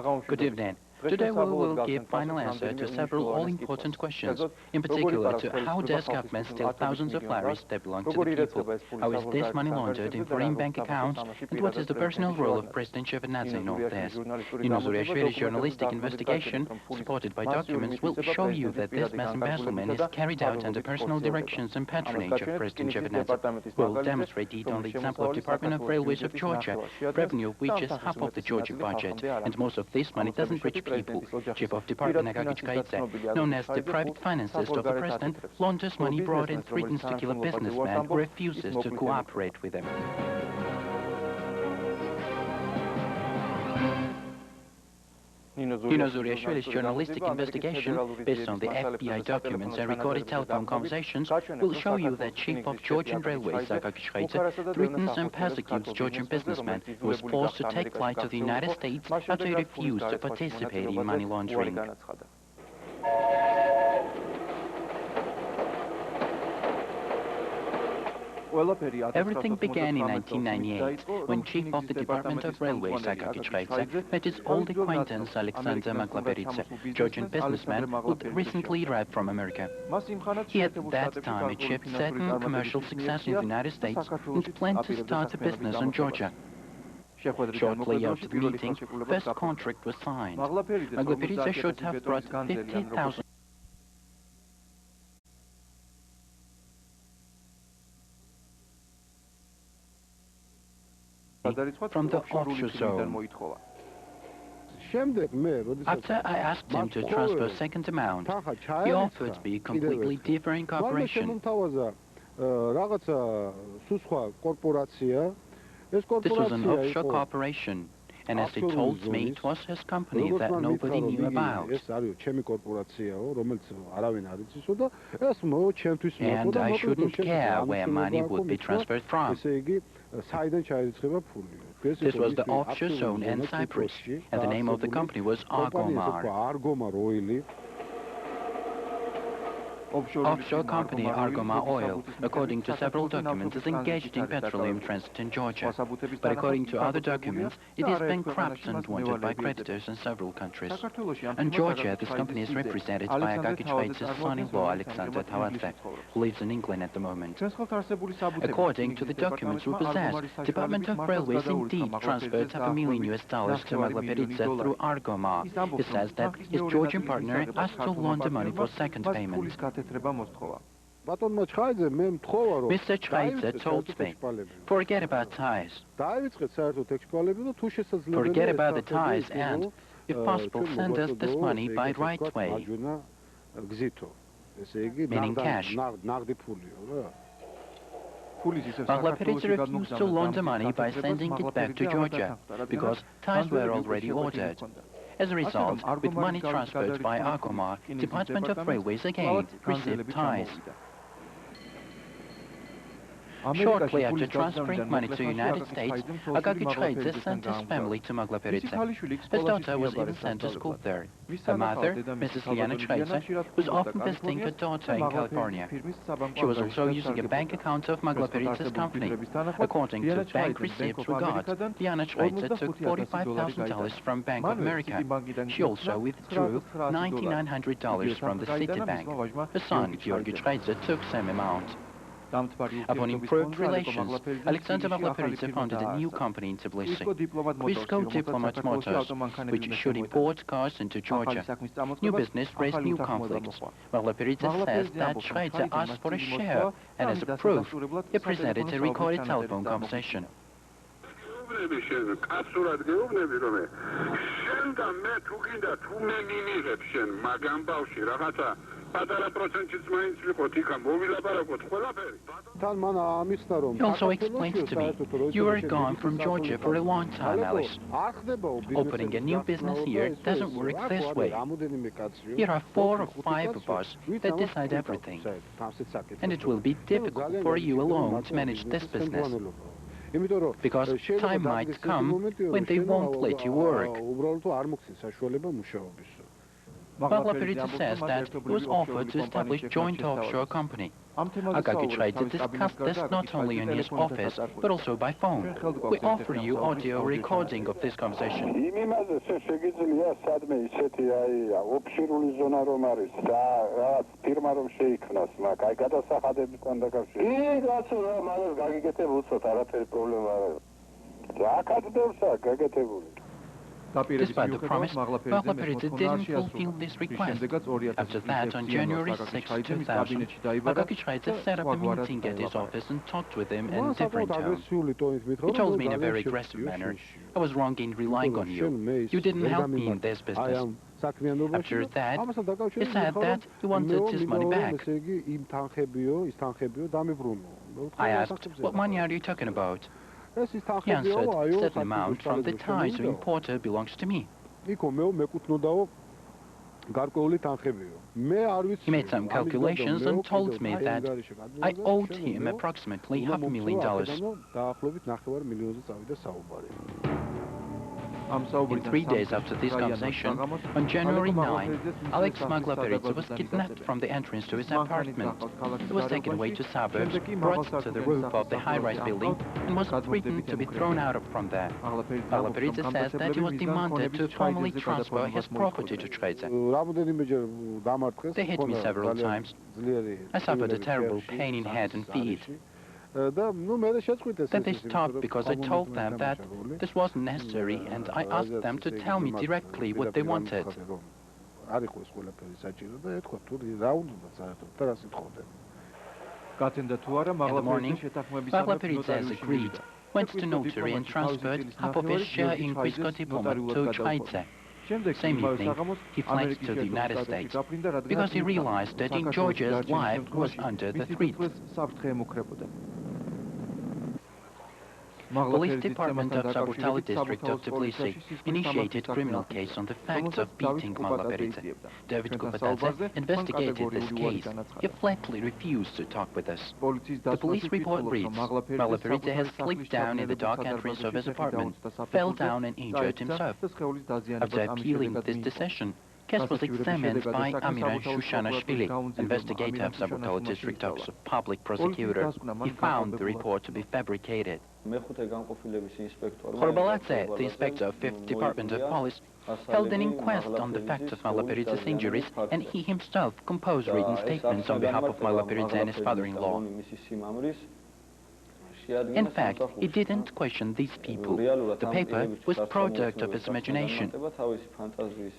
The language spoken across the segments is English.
Good evening. Today we will give final answer to several all-important questions, in particular to how does government steal thousands of lires that belong to the people, how is this money laundered in foreign bank accounts, and what is the personal role of President Tavadze in all this. Nino Zuriashvili's journalistic investigation, supported by documents, will show you that this mass embezzlement is carried out under personal directions and patronage of President Tavadze. We will demonstrate it on the example of Department of Railways of Georgia, revenue which is half of the Georgia budget, and most of this money doesn't reach people. Chief of Department Akaki Chkxaidze, known as the private financist of the president, launders money brought and threatens to kill a businessman who refuses to cooperate with him. Nino Zuriashvili's journalistic investigation, based on the FBI documents and recorded telephone conversations, will show you that Chief of Georgian Railways, Akaki Chkxaidze, threatens and persecutes Georgian businessmen who was forced to take flight to the United States after he refused to participate in money laundering. Everything began in 1998, when Chief of the Department of Railways, Akaki Chkxaidze, met his old acquaintance Alexander Tavadze, Georgian businessman who'd recently arrived from America. He at that time achieved certain commercial success in the United States and planned to start a business in Georgia. Shortly after the meeting, first contract was signed. Tavadze should have brought 50,000 from the offshore zone. After I asked him to transfer a second amount, he offered me completely different cooperation. This was an offshore corporation, and as he told me, it was his company that nobody knew about. And I shouldn't care where money would be transferred from. This was the offshore zone in Cyprus, and the name of the company was Argomar. Offshore company Argomar Oil, according to several documents, is engaged in petroleum transit in Georgia. But according to other documents, it is bankrupt and wanted by creditors in several countries. In Georgia, this company is represented by Akaki Chkxaidze's son-in-law, Alexander Tavadze, who lives in England at the moment. According to the documents we possess, Department of Railways indeed transferred $500,000 to Tavadze through Argomar. He says that his Georgian partner asked to launder money for second payment. Mr. Chkxaidze told me, forget about ties. Forget about the ties and, if possible, send us this money by right way, meaning cash. Tavadze refused to launder money by sending it back to Georgia, because ties were already ordered. As a result, with money transferred by Argomar, Department of Railways again received ties. Shortly after transferring money to the United States, Akaki Chkxaidze sent his family to Tavadze. His daughter was even sent to school there. Her mother, Mrs. Chkxaidze, was often visiting her daughter in California. She was also using a bank account of Tavadze's company. According to bank receipts we got, Chkxaidze took $45,000 from Bank of America. She also withdrew $9,900 from the Citibank. Her son, Giorgi Sanaia, took same amount. Upon improved relations, Alexander Tavadze founded a new company in Tbilisi, Quisco Diplomat Motors, which should import cars into Georgia. New business raised new conflicts. Tavadze says that Chkxaidze asked for a share, and as a proof, he presented a recorded telephone conversation. He also explains to me, you were gone from Georgia for a long time, Alice. Opening a new business here doesn't work this way. Here are 4 or 5 of us that decide everything. And it will be difficult for you alone to manage this business. Because time might come when they won't let you work. Maglaperidze says that he was offered to establish joint offshore company. Akaki Chkxaidze discussed this not only in his office, but also by phone. We offer you audio recording of this conversation. Despite the promise, Maglaperidze didn't fulfill this request. After that, on January 6, 2000, Akaki Chkxaidze set up a meeting at his office and talked with him in different tones. He told me in a very aggressive manner, "I was wrong in relying on you. You didn't help me in this business." After that, he said that he wanted his money back. I asked, "What money are you talking about?" He answered, "A certain amount from the ties of importer belongs to me." He made some calculations and told me that I owed him approximately $500,000. In 3 days after this conversation, on January 9, Alex Maglaperidze was kidnapped from the entrance to his apartment. He was taken away to suburbs, brought to the roof of the high-rise building, and was threatened to be thrown out from there. Maglaperidze says that he was demanded to formally transfer his property to Chkxaidze. They hit me several times. I suffered a terrible pain in head and feet. Then they stopped because I told them that this wasn't necessary, and I asked them to tell me directly what they wanted. In the morning, Maglaperidze, as agreed, went to notary and transferred half of his share in Quisco Diploma to Chkxaidze. Same evening, he fled to the United States because he realized that in Georgia's life was under the threat. Police Department of Sabotali district of Tbilisi initiated criminal case on the facts of beating Maglaperidze. Giorgi Sanaia investigated this case. He flatly refused to talk with us. The police report reads, Maglaperidze has slipped down in the dark entrance of his apartment, fell down and injured himself. After appealing this decision, case was examined by Amira Shushanashvili, investigator of Sabotali district office of public prosecutor. He found the report to be fabricated. Khorbaladze, the inspector of 5th Department of Police, held an inquest on the facts of Maglaperidze's injuries, and he himself composed written statements on behalf of Maglaperidze and his father-in-law. In fact, he didn't question these people. The paper was product of his imagination.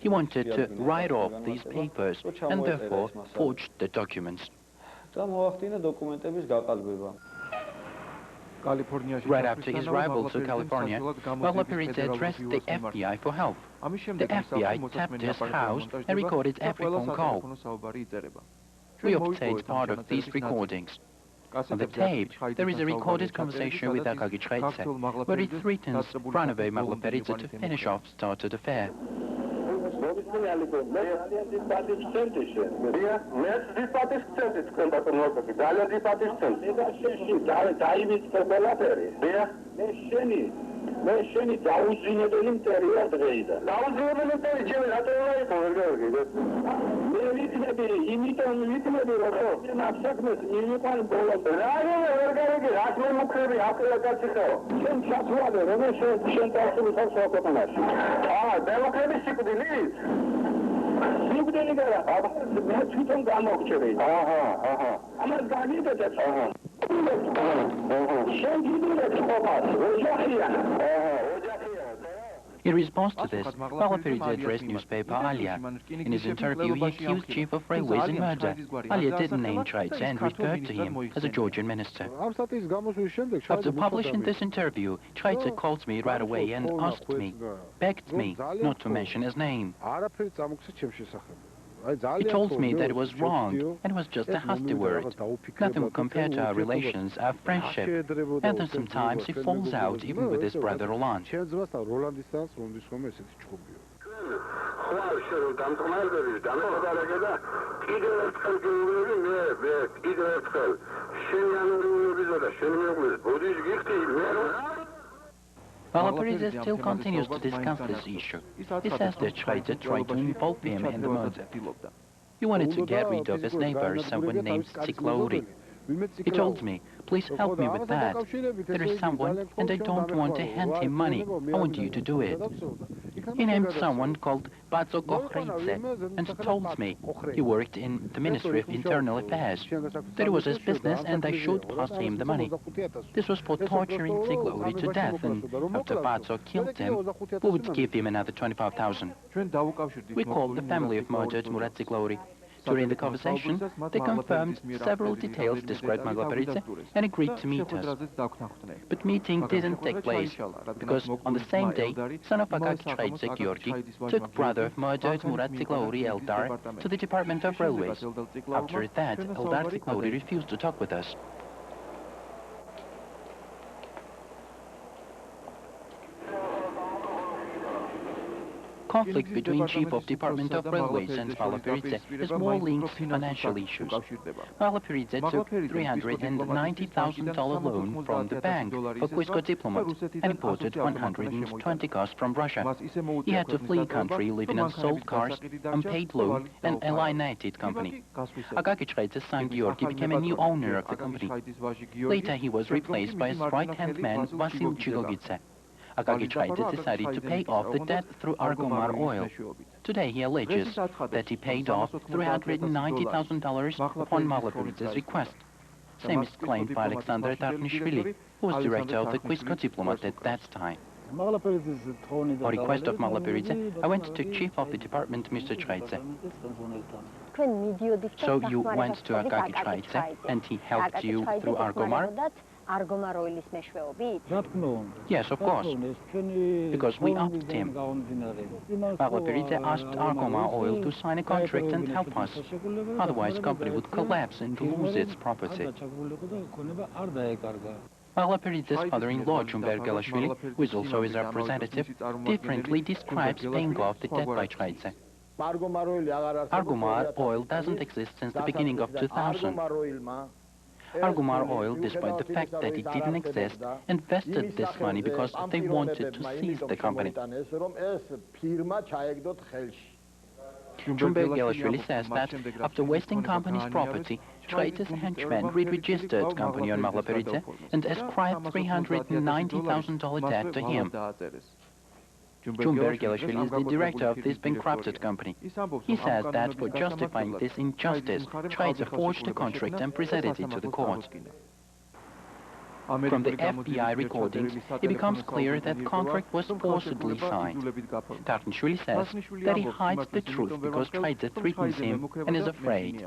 He wanted to write off these papers and therefore forged the documents. Right after his arrival to California, Maglaperidze addressed the FBI for help. The FBI tapped his house and recorded every phone call. We obtained part of these recordings. On the tape, there is a recorded conversation with Akaki Chkxaidze, where he threatens runaway Maglaperidze to finish off started affair. In response to this, Maglaperidze addressed newspaper Alia. In his interview, he accused Chief of Railways in murder. Alia didn't name Chkxaidze and referred to him as a Georgian minister. After publishing this interview, Chkxaidze called me right away and asked me, begged me not to mention his name. He told me that it was wrong and it was just a hasty word. Nothing compared to our relations, our friendship. And then sometimes he falls out even with his brother Roland. Malaperidze still continues to discuss this issue. He says that Chkxaidze tried to involve him in the murder. He wanted to get rid of his neighbor, someone named Tsiklouri. He told me, please help me with that. There is someone, and I don't want to hand him money. I want you to do it. He named someone called Chkxaidze and told me he worked in the Ministry of Internal Affairs. That it was his business and I should pass him the money. This was for torturing Tsiklouri to death, and after Tavadze killed him, we would give him another 25,000. We called the family of murdered Murat Tsiklouri. During the conversation, they confirmed several details described Malaperidze and agreed to meet us. But meeting didn't take place, because on the same day, son of Akaki Chkxaidze, Giorgi, took brother of murdered Murat Tsiklouri, Eldar, to the Department of Railways. After that, Eldar Tsiklouri refused to talk with us. Conflict between Chief of Department of Railways and Malaperidze is more linked to financial issues. Malaperidze took $390,000 loan from the bank for Quisco diplomat and imported 120 cars from Russia. He had to flee country, living on sold cars, unpaid loan, and alienated company. Akaki Chkxaidze's son Giorgi became a new owner of the company. Later he was replaced by his right-hand man Vasil Chigogidze. Akaki Chkxaidze decided to pay off the debt through Argomar oil. Today he alleges that he paid off $390,000 upon Malaperidze's request. Same is claimed by Alexander Tavadze, who was director of the Quisco diplomat at that time. On request of Malaperidze, I went to Chief of the Department, Mr. Chkxaidze. So you went to Akaki Chkxaidze and he helped you through Argomar? Yes, of course, because we upped him. Malaperidze asked Argomar Oil to sign a contract and help us. Otherwise, the company would collapse and lose its property. Malaperidze's father-in-law, Giorgi, who is also his representative, differently describes paying off the debt by Chkxaidze. Argomar Oil doesn't exist since the beginning of 2000. Argomar Oil, despite the fact that it didn't exist, invested this money because they wanted to seize the company. Giorgi says that after wasting company's property, Chkxaidze's henchmen re-registered company on Malaperidze and ascribed $390,000 debt to him. Giorgi is the director of this bankrupted company. He says that for justifying this injustice, Chkxaidze forged a contract and presented it to the court. From the FBI recordings, it becomes clear that the contract was forcibly signed. Tavadze says that he hides the truth because Chkxaidze threatens him and is afraid.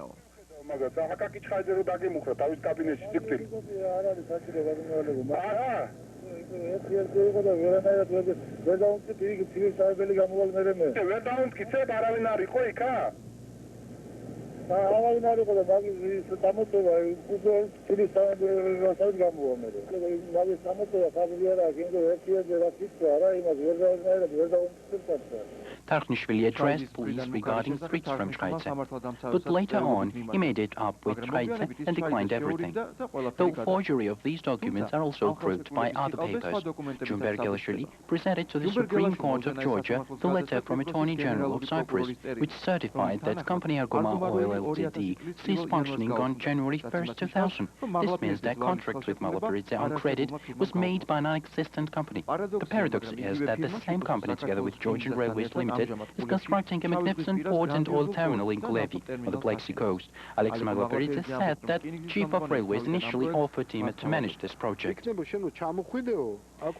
Tavadze addressed police regarding threats from Chkxaidze, but later on he made it up with Chkxaidze and declined everything. Though forgery of these documents are also proved by other papers. Giorgi presented to the Supreme Court of Georgia the letter from Attorney General of Cyprus, which certified that company Argomar Oil Ltd ceased functioning on January 1st, 2000. This means that contract with Malaperidze on credit was made by a non-existent company. The paradox is that the same company, together with Georgian Railways Limited, is constructing a magnificent port and oil terminal in Kulevi, on the Black Sea coast. Alexander Malaperidze said that Chief of Railways initially offered him to manage this project.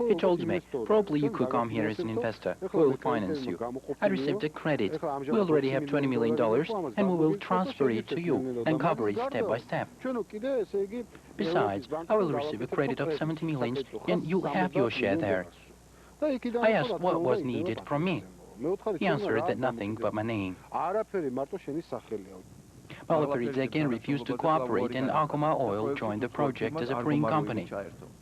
He told me, probably you could come here as an investor. We will finance you. I received a credit. We already have $20 million, and we will transfer it to you and cover it step by step. Besides, I will receive a credit of 70 million, and you have your share there. I asked what was needed from me. He answered that nothing but my name. Malaperidze again refused to cooperate, and Argomar Oil joined the project as a freeing company.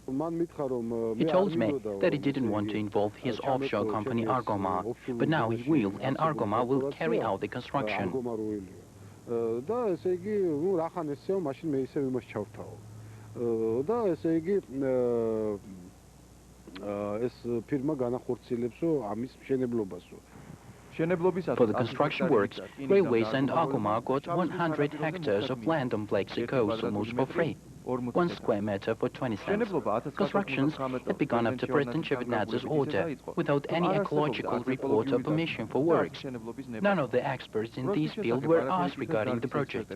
He told me that he didn't want to involve his offshore company Argomar, but now he will, and Argomar will carry out the construction. ეს ფირმა განახორციელებსო ამის მშენებლობასო. For the construction works, Railways and Agoma got 100 hectares of land on Black Sea coast almost for free. 1 square meter for 20 cents. Constructions had begun after President Shevardnadze's order, without any ecological report or permission for works. None of the experts in this field were asked regarding the project.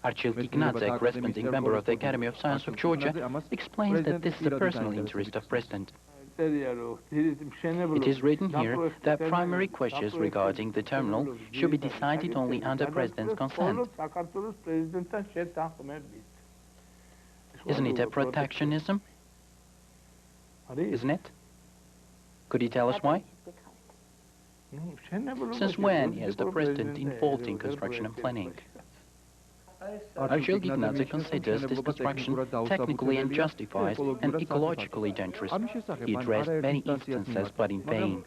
Giorgi Sanaia, corresponding member of the Academy of Science of Georgia, explains that this is a personal interest of President. It is written here that primary questions regarding the terminal should be decided only under President's consent. Isn't it a protectionism? Isn't it? Could you tell us why? Since when is the President involved in construction and planning? Giorgi Sanaia considers this construction technically unjustified and ecologically dangerous. He addressed many instances, but in vain.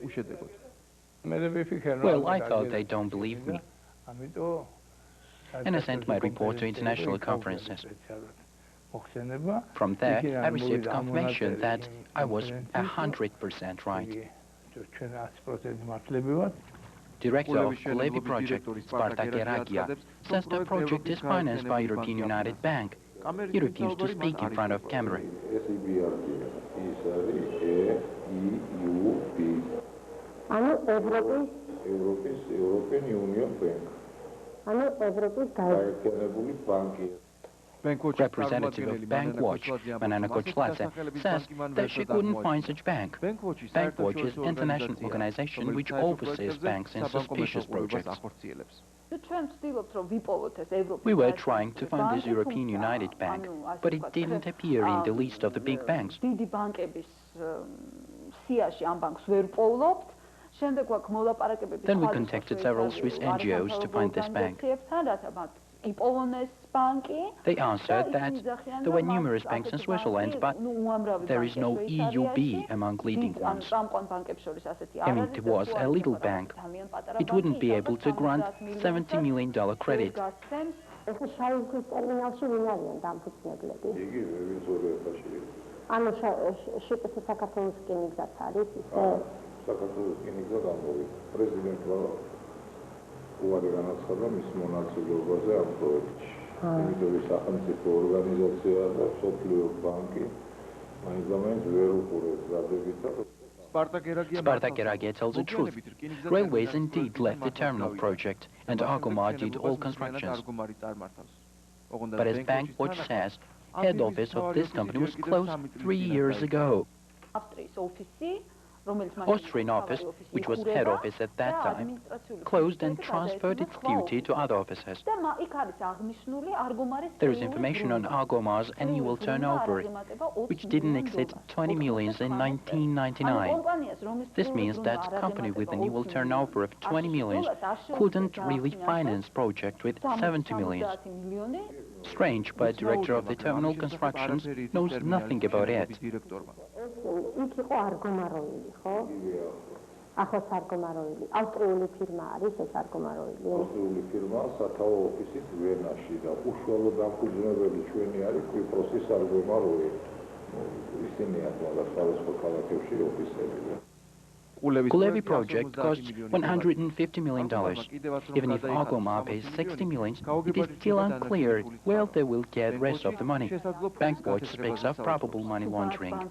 Well, I thought they don't believe me, and I sent my report to international conferences. From there, I received confirmation that I was 100% right. Director of Kulevi project, Akaki, says the project is financed by European United Bank. He refused to speak in front of camera. Representative of Bankwatch, Akaki Chkxaidze, says that she couldn't find such bank. Bankwatch is an international organization which oversees banks in suspicious projects. We were trying to find this European United Bank, but it didn't appear in the list of the big banks. Then we contacted several Swiss NGOs to find this bank. They answered that there were numerous banks in Switzerland, but there is no EUB among leading ones. I mean, it was a little bank. It wouldn't be able to grant $70 million credit. Akaki tells the truth. Railways indeed left the terminal project, and Agoma did all constructions. But as Bankwatch says, head office of this company was closed 3 years ago. Austrian office, which was head office at that time, closed and transferred its duty to other offices. There is information on Agoma's annual turnover, which didn't exceed 20 million in 1999. This means that a company with an annual turnover of 20 million couldn't really finance project with 70 million. Strange, but director of the terminal constructions knows nothing about it. Kulevi project costs $150 million. Even if Agoma pays $60 million, it is still unclear where they will get the rest of the money. Bankwatch speaks of probable money laundering.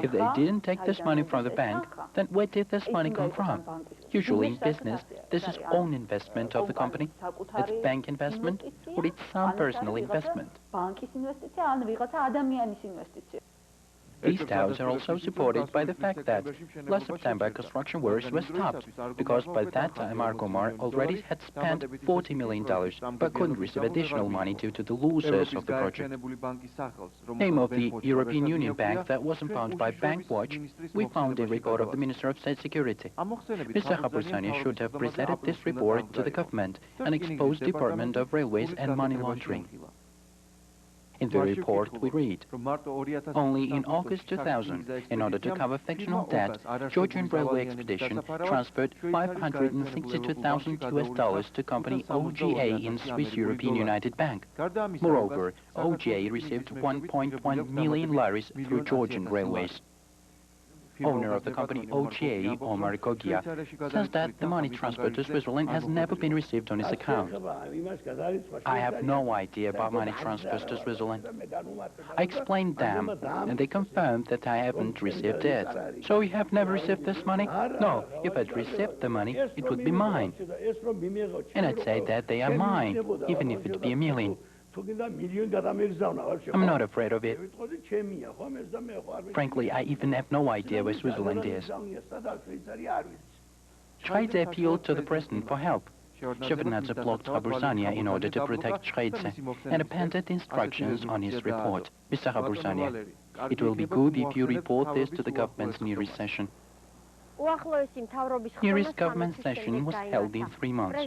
If they didn't take this money from the bank, then where did this money come from? Usually in business, this is own investment of the company, it's bank investment, or it's some personal investment. These doubts are also supported by the fact that last September construction works were stopped, because by that time Agoma already had spent $40 million, but couldn't receive additional money due to the losses of the project. Name of the European Union Bank that wasn't found by Bankwatch, we found a report of the Minister of State Security. Mr. Tavadze should have presented this report to the government and exposed the Department of Railways and money laundering. In the report we read, only in August 2000, in order to cover fictional debt, Georgian Railway Expedition transferred $562,000 to company OGA in Swiss European United Bank. Moreover, OGA received 1.1 million liras through Georgian Railways. owner of the company OGA, Omar Gogia, says that the money transferred to Switzerland has never been received on his account. I have no idea about money transfers to Switzerland. I explained them, and they confirmed that I haven't received it. So you have never received this money? No, if I'd received the money, it would be mine. And I'd say that they are mine, even if it be a million. I'm not afraid of it. Frankly, I even have no idea where Switzerland is. Chkxaidze appealed to the president for help. Shevardnadze blocked Rabursania in order to protect Chkxaidze and appended instructions on his report. Mr. Rabursania, it will be good if you report this to the government's nearest session. Nearest government session was held in 3 months.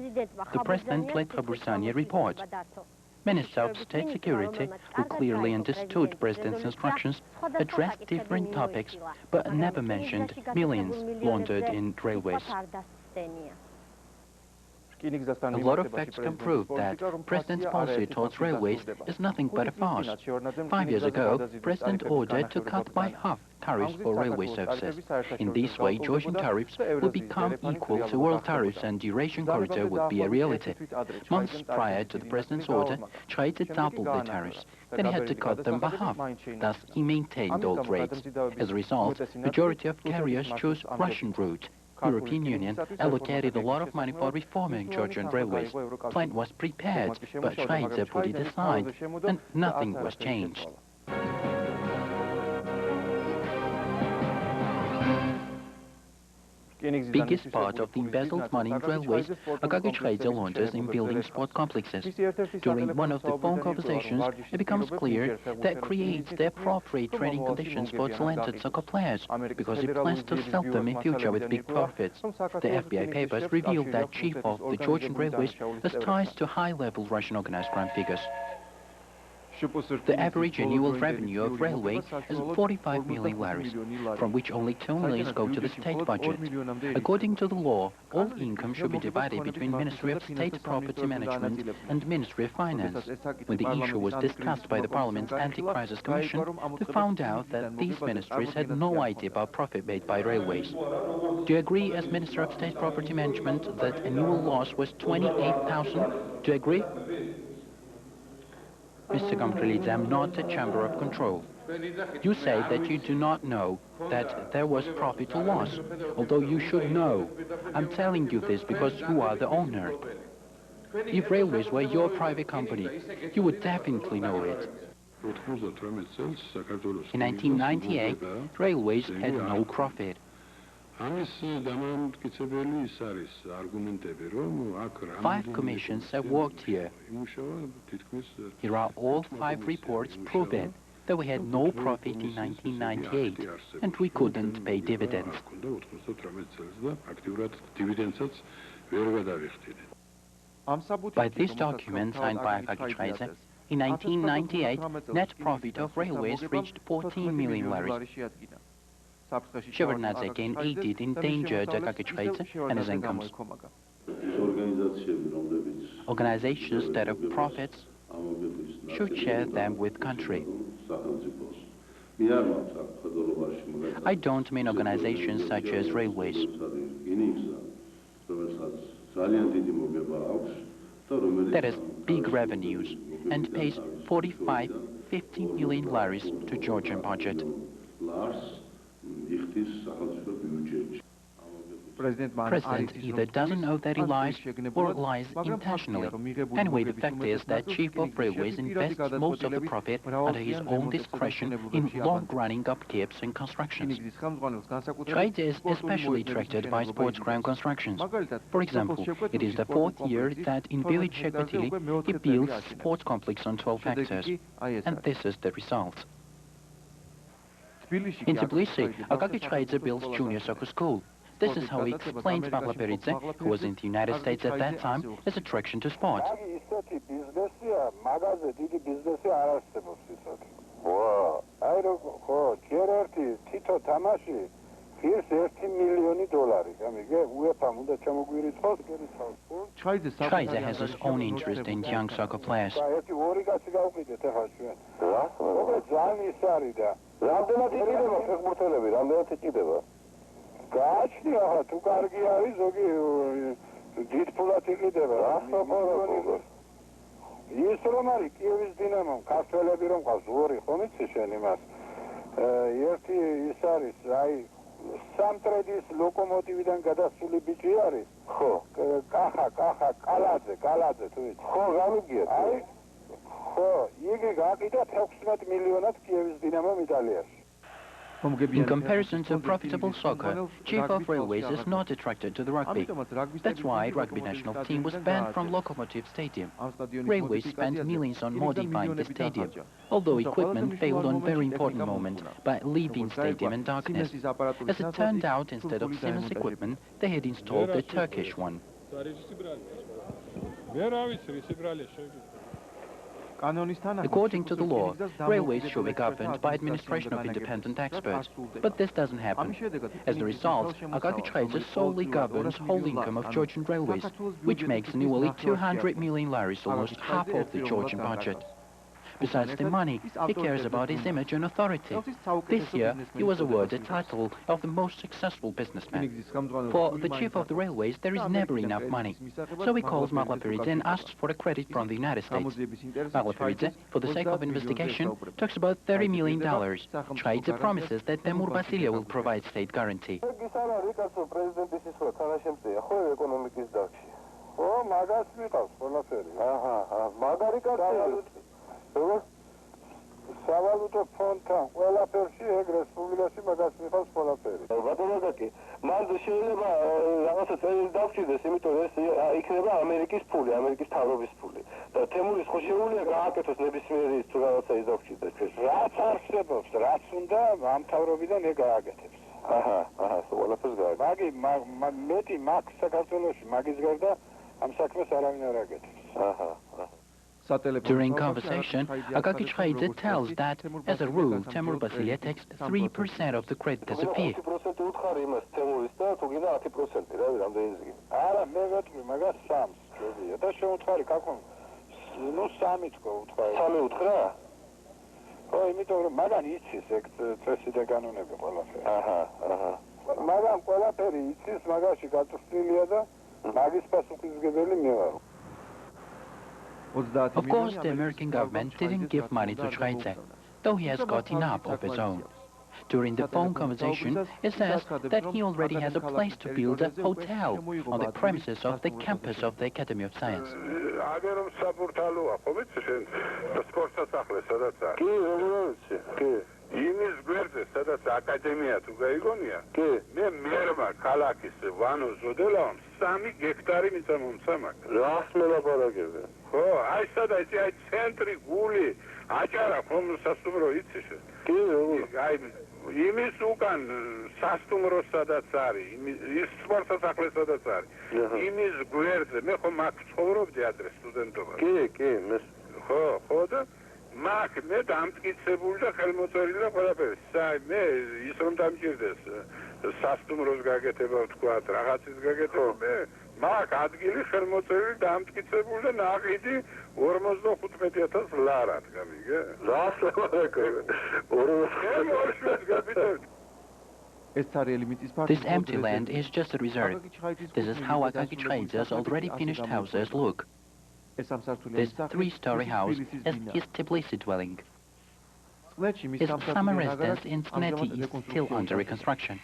The president let Rabursania report. Minister of State Security, who clearly understood President's instructions, addressed different topics, but never mentioned millions laundered in railways. A lot of facts can prove that President's policy towards railways is nothing but a farce. 5 years ago, President ordered to cut by half tariffs for railway services. In this way, Georgian tariffs will become equal to world tariffs and the Eurasian corridor would be a reality. Months prior to the President's order, Chkxaidze doubled the tariffs. Then he had to cut them by half. Thus, he maintained old rates. As a result, majority of carriers chose Russian route. European Union allocated a lot of money for reforming Georgian railways. Plan was prepared, but Chkxaidze put it aside, and nothing was changed. Biggest part of the embezzled money in railways, Akaki Chkxaidze launders in building sport complexes. During one of the phone conversations, it becomes clear that creates the appropriate training conditions for talented soccer players, because it plans to sell them in future with big profits. The FBI papers revealed that chief of the Georgian railways has ties to high-level Russian organized crime figures. The average annual revenue of railway is 45 million laris, from which only 2 million go to the state budget. According to the law, all income should be divided between Ministry of State Property Management and Ministry of Finance. When the issue was discussed by the Parliament's Anti-Crisis Commission, they found out that these ministries had no idea about profit made by railways. Do you agree, as Minister of State Property Management, that annual loss was 28,000? Do you agree? Mr. Chkxaidze, I'm not a chamber of control. You say that you do not know that there was profit or loss, although you should know. I'm telling you this because you are the owner. If railways were your private company, you would definitely know it. In 1998, railways had no profit. 5 commissions have worked here. Here are all 5 reports proving that we had no profit in 1998 and we couldn't pay dividends. By this document signed by Akaki Chkxaidze, in 1998, net profit of railways reached 14 million laris. Shevardnadze again aided endangered Akaki Chkxaidze and his incomes. Organizations that have profits should share them with country. I don't mean organizations such as railways. That has big revenues and pays 45–50 million laris to Georgian budget. President either doesn't know that he lies or lies intentionally. Anyway, the fact is that Chief of Railways invests most of the profit under his own discretion in long-running upkeeps and constructions. Chkxaidze is especially attracted by sports ground constructions. For example, it is the 4th year that in village Shekvetili he builds a sports complex on 12 hectares, and this is the result. In Tbilisi, Akaki Chkxaidze builds junior soccer school. This is how he explains Magla Peridze, who was in the United States at that time, his attraction to sport. Chkxaidze has his own interest in young soccer players. რამდენად იყიდება ფეხბურთელები, რამდენად იყიდება? გააჩნია ხა თუ კარგი არის ზოგი დიდ ფულად იყიდება. ის რომ არის კიევის დინამომ, ქართველები რომ ყავს ორი ხომ იცი შენ იმას? ერთი ის არის, აი სამტრედის ლოკომოტივიდან გადასული ბიჭი არის. ხო. კახა, კალაძე თუ იცი. ხო, გამიგიათ. აი ხო, იგი გაყიდა 16 მილიონად კიევის დინამომ იტალიაში. In comparison to profitable soccer, Chief of Railways is not attracted to the rugby. That's why rugby national team was banned from Lokomotiv Stadium. Railways spent millions on modifying the stadium, although equipment failed on very important moment by leaving stadium in darkness. As it turned out, instead of Siemens equipment, they had installed the Turkish one. According to the law, railways should be governed by administration of independent experts. But this doesn't happen. As a result, Akaki Chkxaidze solely governs whole income of Georgian railways, which makes annually 200 million liras, almost half of the Georgian budget. Besides the money, he cares about his image and authority. This year, he was awarded the title of the most successful businessman. For the chief of the railways, there is never enough money. So he calls Maglaperidze and asks for a credit from the United States. Maglaperidze, for the sake of investigation, talks about $30 million. Chkxaidze promises that Temur Vasilia will provide state guarantee. სავალუტო ფონდთან ყველაფერში ეგ რესპუბლიკაში მაგას მიყავს ყველაფერი. ბატონო, მან შეიძლება რაღაცა წელი დავჭირდეს, იმიტომ ეს იქნება ამერიკის ფული, ამერიკის თავრობის ფული. და თემურის ხო შეუძლია გააკეთოს ნებისმიერი თუ რაღაცა ის დავჭირდეს. რაც არსებობს, რაც უნდა ამ თავრობიდან ეგ გააკეთებს. ყველაფერს გააკეთებს. მეტი მაქვს საქართველოში, მაგის გარდა ამ საქმეს არავინ არ აკეთებს. During conversation, Akaki Chkxaidze tells that, as a rule, Temur Vasilia takes 3% of the credit as a fee. Of course, the American government didn't give money to Chkxaidze, though he has got enough of his own. During the phone conversation, he says that he already has a place to build a hotel on the premises of the campus of the Academy of Science. იმის გვერდზე, სადაც აკადემია თუ გაიგონია, მე მერმა ქალაქის ვანო ზოდელავამ 3 გექტარი მიწამომცა მაქვს. რას მელაპარაკებია? ხო, აი სადაც აი ცენტრი გული აჭარა ხომ სასტუმრო იცი შე? კი, აი იმის უკან სასტუმრო სადაც არის, ის სპორტსასახლე სადაც არის. იმის გვერდზე მე ხომ აქ ცხოვრობდი ადრე სტუდენტობაში. კი, მე ხო და მაგ მე დამტკიცებული და ხელმოწერილი და ყველაფერი. მე ის რომ დამჭირდეს სასტუმროს გაკეთება ვთქვა, რაღაცის გაკეთება, მე მაგ ადგილი ხელმოწერილი დამტკიცებული და ნაყიდი 55,000 ლარად, გამიგე? რას ლაპარაკობ? 40,000 This empty land is just a reserve. This is how Akaki Chkxaidze's already finished houses look. This 3-story house is his Tbilisi dwelling. His summer residence in Sneti is still under reconstruction.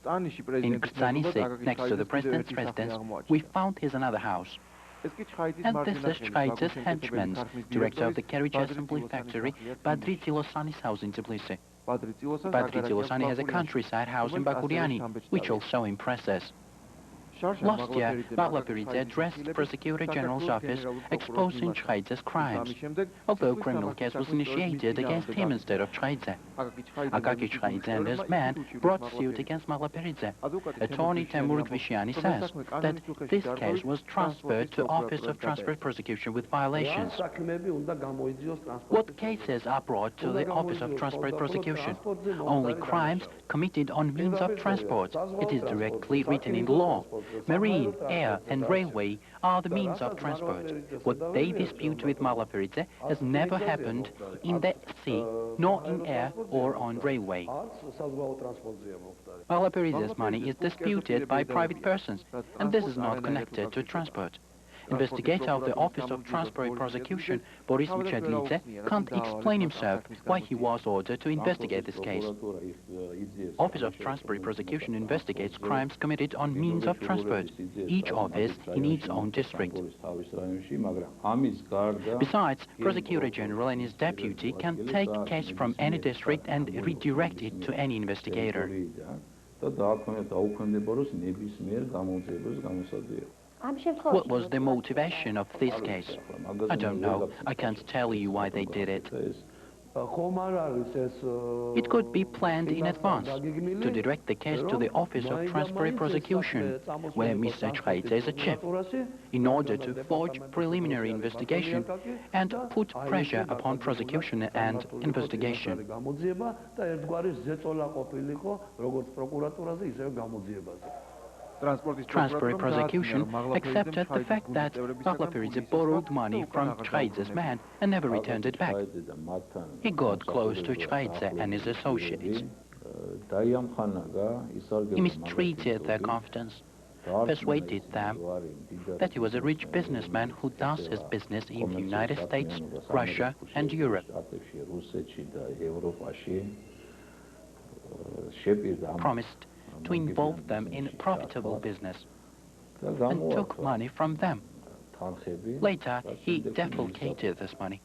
In Kxanisi, next to the president's residence, we found his another house. And this is Chkxaidze's henchman, director of the carriage assembly factory, Badri Tilosani's house in Tbilisi. Badri Tilosani has a countryside house in Bakuriani, which also impresses. Last year, Maglaperidze addressed the Prosecutor General's office exposing Chkxaidze's crimes, although a criminal case was initiated against him instead of Chkxaidze. Akaki Chkxaidze and his man brought suit against Maglaperidze. Attorney Temur Gvishiani says that this case was transferred to Office of Transport Prosecution with violations. What cases are brought to the Office of Transport Prosecution? Only crimes committed on means of transport. It is directly written in the law. Marine, air and railway are the means of transport. What they dispute with Malaperidze has never happened in the sea, nor in air or on railway. Malaperidze's money is disputed by private persons, and this is not connected to transport. Investigator of the Office of Transport Prosecution, Giorgi Sanaia, can't explain himself why he was ordered to investigate this case. Office of Transport Prosecution investigates crimes committed on means of transport, each office in its own district. Besides, Prosecutor General and his deputy can take a case from any district and redirect it to any investigator. What was the motivation of this case? I don't know. I can't tell you why they did it. It could be planned in advance to direct the case to the Office of Transport Prosecution, where Mr. Chkxaidze is a chief, in order to forge preliminary investigation and put pressure upon prosecution and investigation. Transport Prosecution accepted the fact that Malaperidze borrowed money from Chkxaidze's man and never returned it back. He got close to Chkxaidze and his associates. He mistreated their confidence, persuaded them that he was a rich businessman who does his business in the United States, Russia and Europe. Promised to involve them in profitable business, and took money from them. Later, he defalcated this money.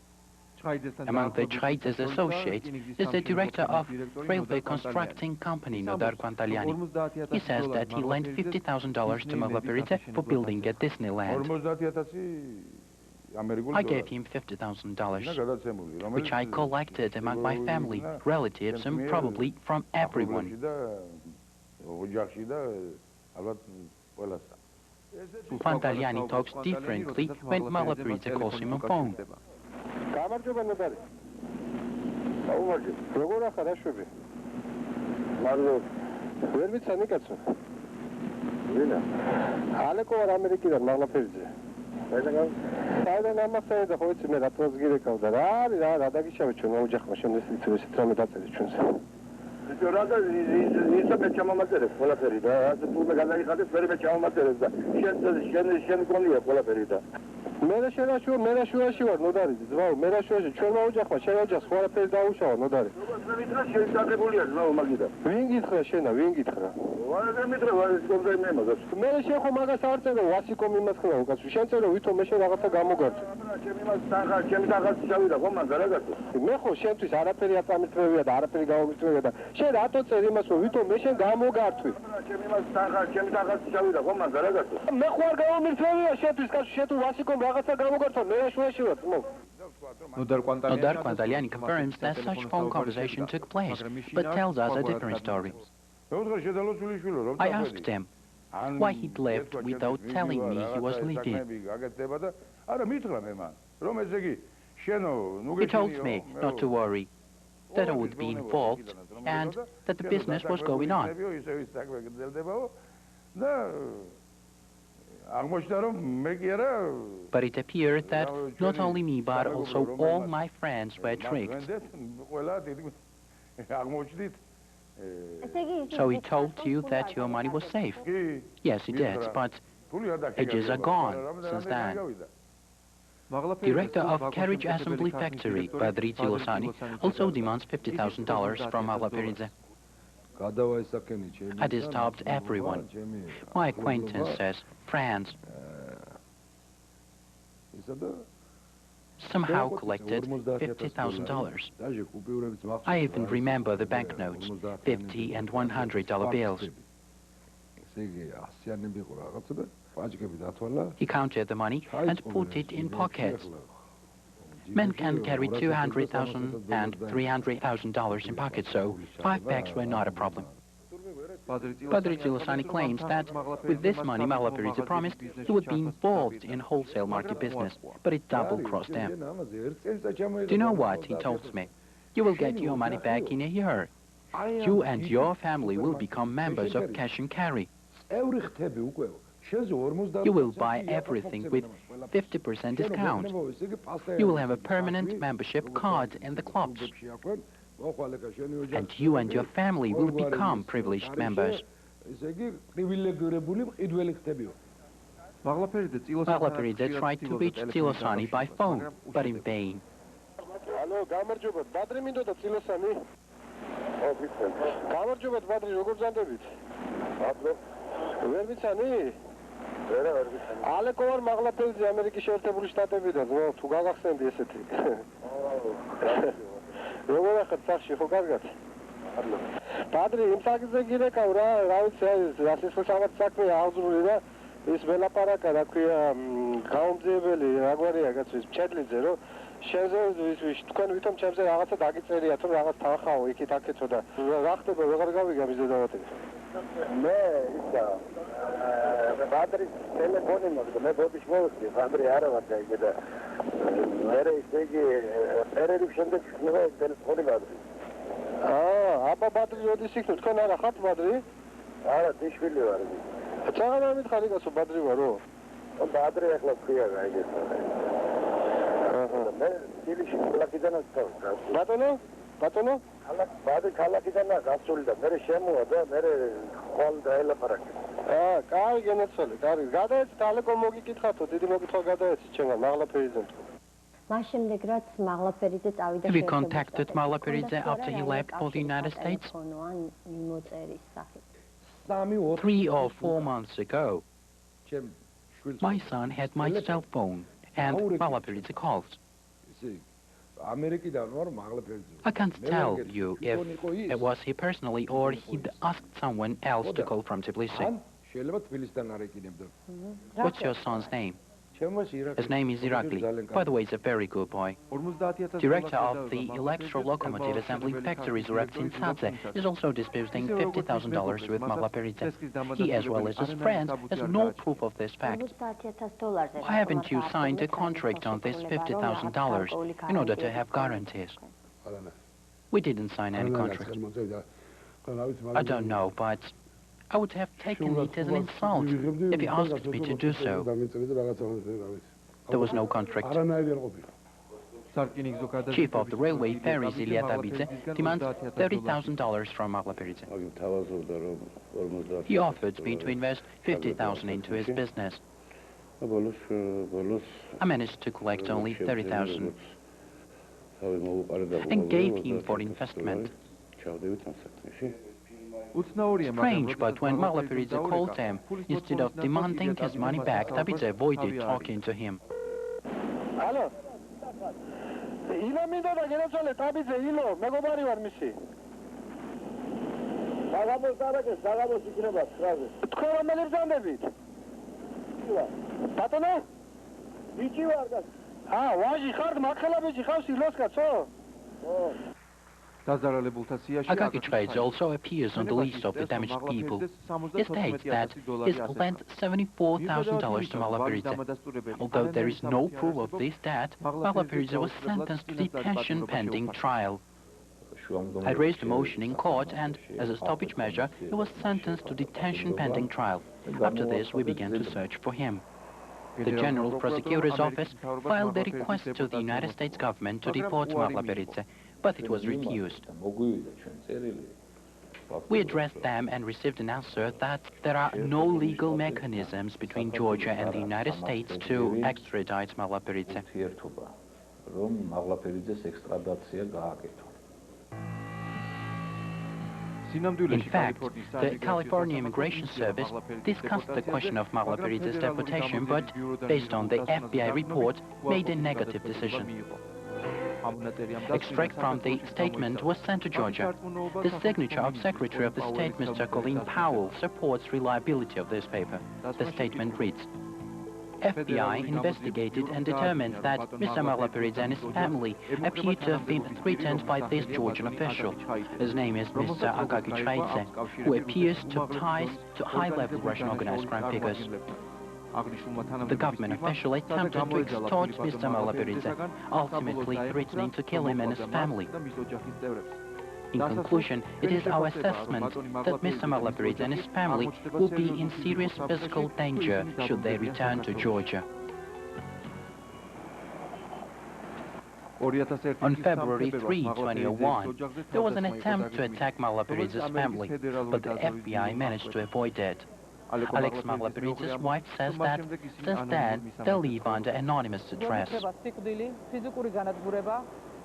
Among the Chkxaidze's associates is the director of railway constructing company, Nodar Quantaliani. He says that he lent $50,000 to Malaperidze for building a Disneyland. I gave him $50,000, which I collected among my family, relatives, and probably from everyone. Quantaliani talks differently when Malaperidze calls him on phone. Nodar Quantaliani confirms that such phone conversation took place, but tells us a different story. I asked him why he'd left without telling me he was leaving. He told me not to worry, that I would be involved and that the business was going on. But it appeared that not only me, but also all my friends were tricked. So he told you that your money was safe? Yes, he did, but ages are gone since then. Director of Carriage Assembly Factory, Giorgi Sanaia, also demands $50,000 from Malaperidze. I disturbed everyone. My acquaintances, friends, somehow collected $50,000. I even remember the banknotes, $50 and $100 bills. He counted the money and put it in pockets. Men can carry $200,000 and $300,000 in pockets, so 5 bags were not a problem. Giorgi Sanaia claims that with this money, Malaperidze promised he would be involved in wholesale market business, but it double-crossed him. Do you know what he told me? You will get your money back in a year. You and your family will become members of Cash and Carry. You will buy everything with 50% discount. You will have a permanent membership card in the clubs. And you and your family will become privileged members. Maglaperidze tried to reach Tsilosani by phone, but in vain. Hello, გამარჯობა, ბადრი მინდოდა წილოსანი? გამარჯობა, ბადრი, როგორ ზანდებით? ბადრო. ვერ ვიცანი? ვერა ვერ ვიცანი. ალეკო ვარ მაგლაფელიძე ამერიკის შეერთებული შტატებიდან, თუ გაგახსენდი ესეთი. როგორ ახეთ სახში, ხო კარგად? ბადრი, იმ საკითხზე გირეკავ რა ვიცი, ეს სისხლისღებათი საქმეა აღძრული და ის ველაპარაკა, რა ქვია, გაუმძიებელი, რაგვარია კაცო, მჩედლიძე, რომ შენზე თქვენ ვითომ ჩემზე რაღაცა დაგიწერიათ, რომ რაღაც თანხაო იქით აქეთო და რა ხდება, ვეღარ გავიგე ამის დედავატები. მე ისა ბადრის ტელეფონი მაქვს, მე ბოდიში მოვხდი, ბადრი არა ვარ დაიგე და მე ისე იგი ერების შემდეგ ხდება ტელეფონი ბადრი. აბა ბადრი როდის იქნებ, თქვენ არა ხართ ბადრი? არა, დიშვილი ვარ. წაღარ ამითხარი გასო ბადრი ვარო? ბადრი ახლა ქვია გაიგეთ. მე თბილისში ქალაქიდანაც გავხარ. ბატონო? ბადრი ქალაქიდანაც გასული და მე შემოვა და მე ხვალ დაელაპარაკე. კაი გენაცვალე, კარგი. გადაეცი ტელეკომ მოგიკითხათო, დიდი მოგითხვა გადაეცი ჩემგან მაგლაფერიძემ. Have you contacted Maglaperidze after he left for the United States? 3 or 4 months ago, my son had my cell phone and Maglaperidze calls. I can't tell you if it was he personally or he'd asked someone else to call from Tbilisi. What's your son's name? His name is Irakli. By the way, he's a very good boy. Director of the Electro Locomotive Assembly Factory Giorgi Sanaia is also disputing $50,000 with Maglaperidze. He, as well as his friends, has no proof of this fact. Why haven't you signed a contract on this $50,000 in order to have guarantees? We didn't sign any contract. I don't know, but I would have taken it as an insult if he asked me to do so. There was no contract. Chief of the railway ferries, Tavadze, demands $30,000 from Maglaperidze. He offered me to invest $50,000 into his business. I managed to collect only $30,000 and gave him for investment. Strange, but when Maglaperidze called him, instead of demanding his money back, Tavadze avoided talking to him. Hello? Ilo მინდოდა გენაცვალე ტაბიძე, ილო, მეგობარი ვარ მისი. საღამოს დაბაგე, საღამოს იქნება ხრაზე. თქვენ რომელი ბრძანდებით? ბატონო? ვიჭი ვარ და? ვაჟი ხარ, მაქხელა ბიჭი ხავს ილოს კაცო? Akaki Chkxaidze also appears on the list of the damaged people. He states that he's lent $74,000 to Maglaperidze. Although there is no proof of this debt, Maglaperidze was sentenced to detention pending trial. I raised a motion in court and, as a stoppage measure, he was sentenced to detention pending trial. After this, we began to search for him. The General Prosecutor's Office filed a request to the United States government to deport Maglaperidze, but it was refused. We addressed them and received an answer that there are no legal mechanisms between Georgia and the United States to extradite Maglaperidze. In fact, the California Immigration Service discussed the question of Maglaperidze's deportation, but based on the FBI report, made a negative decision. Extract from the statement was sent to Georgia. The signature of Secretary of the State, Mr. Colin Powell, supports reliability of this paper. The statement reads, FBI investigated and determined that Mr. Maglaperidze and his family appear to have been threatened by this Georgian official. His name is Mr. Akaki Chkxaidze, who appears to have ties to high-level Russian organized crime figures. The government official attempted to extort Mr. Maglaperidze, ultimately threatening to kill him and his family. In conclusion, it is our assessment that Mr. Maglaperidze and his family will be in serious physical danger should they return to Georgia. On February 3, 2001, there was an attempt to attack Maglaperidze's family, but the FBI managed to avoid it. Alex Maglaperidze's wife says that since then, they live under anonymous address.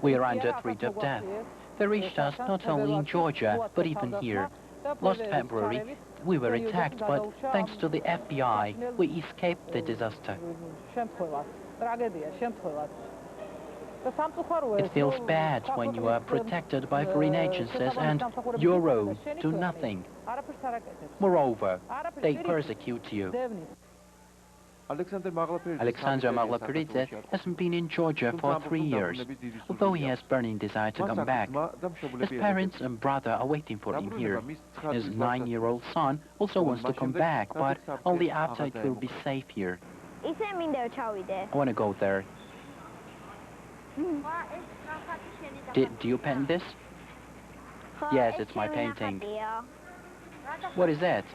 We are under threat of death. They reached us not only in Georgia, but even here. Last February, we were attacked, but thanks to the FBI, we escaped the disaster. It feels bad when you are protected by foreign agencies and your own do nothing. Moreover, they persecute you. Alexander Maglaperidze hasn't been in Georgia for 3 years, although he has burning desire to come back. His parents and brother are waiting for him here. His 9-year-old son also wants to come back, but only after it will be safe here. I want to go there. Do you paint this? Yes, it's my painting. What is that?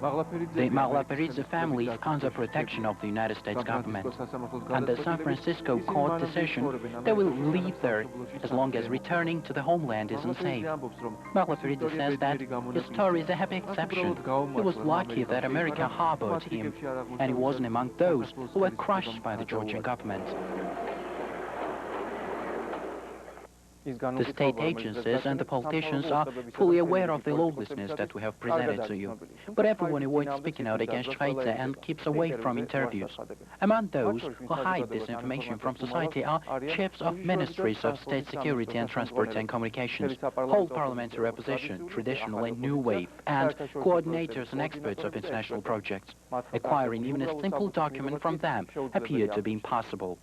The Maglaperidze family is under protection of the United States government. Under San Francisco court decision, they will live there as long as returning to the homeland isn't safe. Maglaperidze says that his story is a happy exception. He was lucky that America harbored him, and he wasn't among those who were crushed by the Georgian government. The state agencies and the politicians are fully aware of the lawlessness that we have presented to you. But everyone avoids speaking out against Chkxaidze and keeps away from interviews. Among those who hide this information from society are chiefs of ministries of state security and transport and communications, whole parliamentary opposition, traditional and new wave, and coordinators and experts of international projects. Acquiring even a simple document from them appeared to be impossible.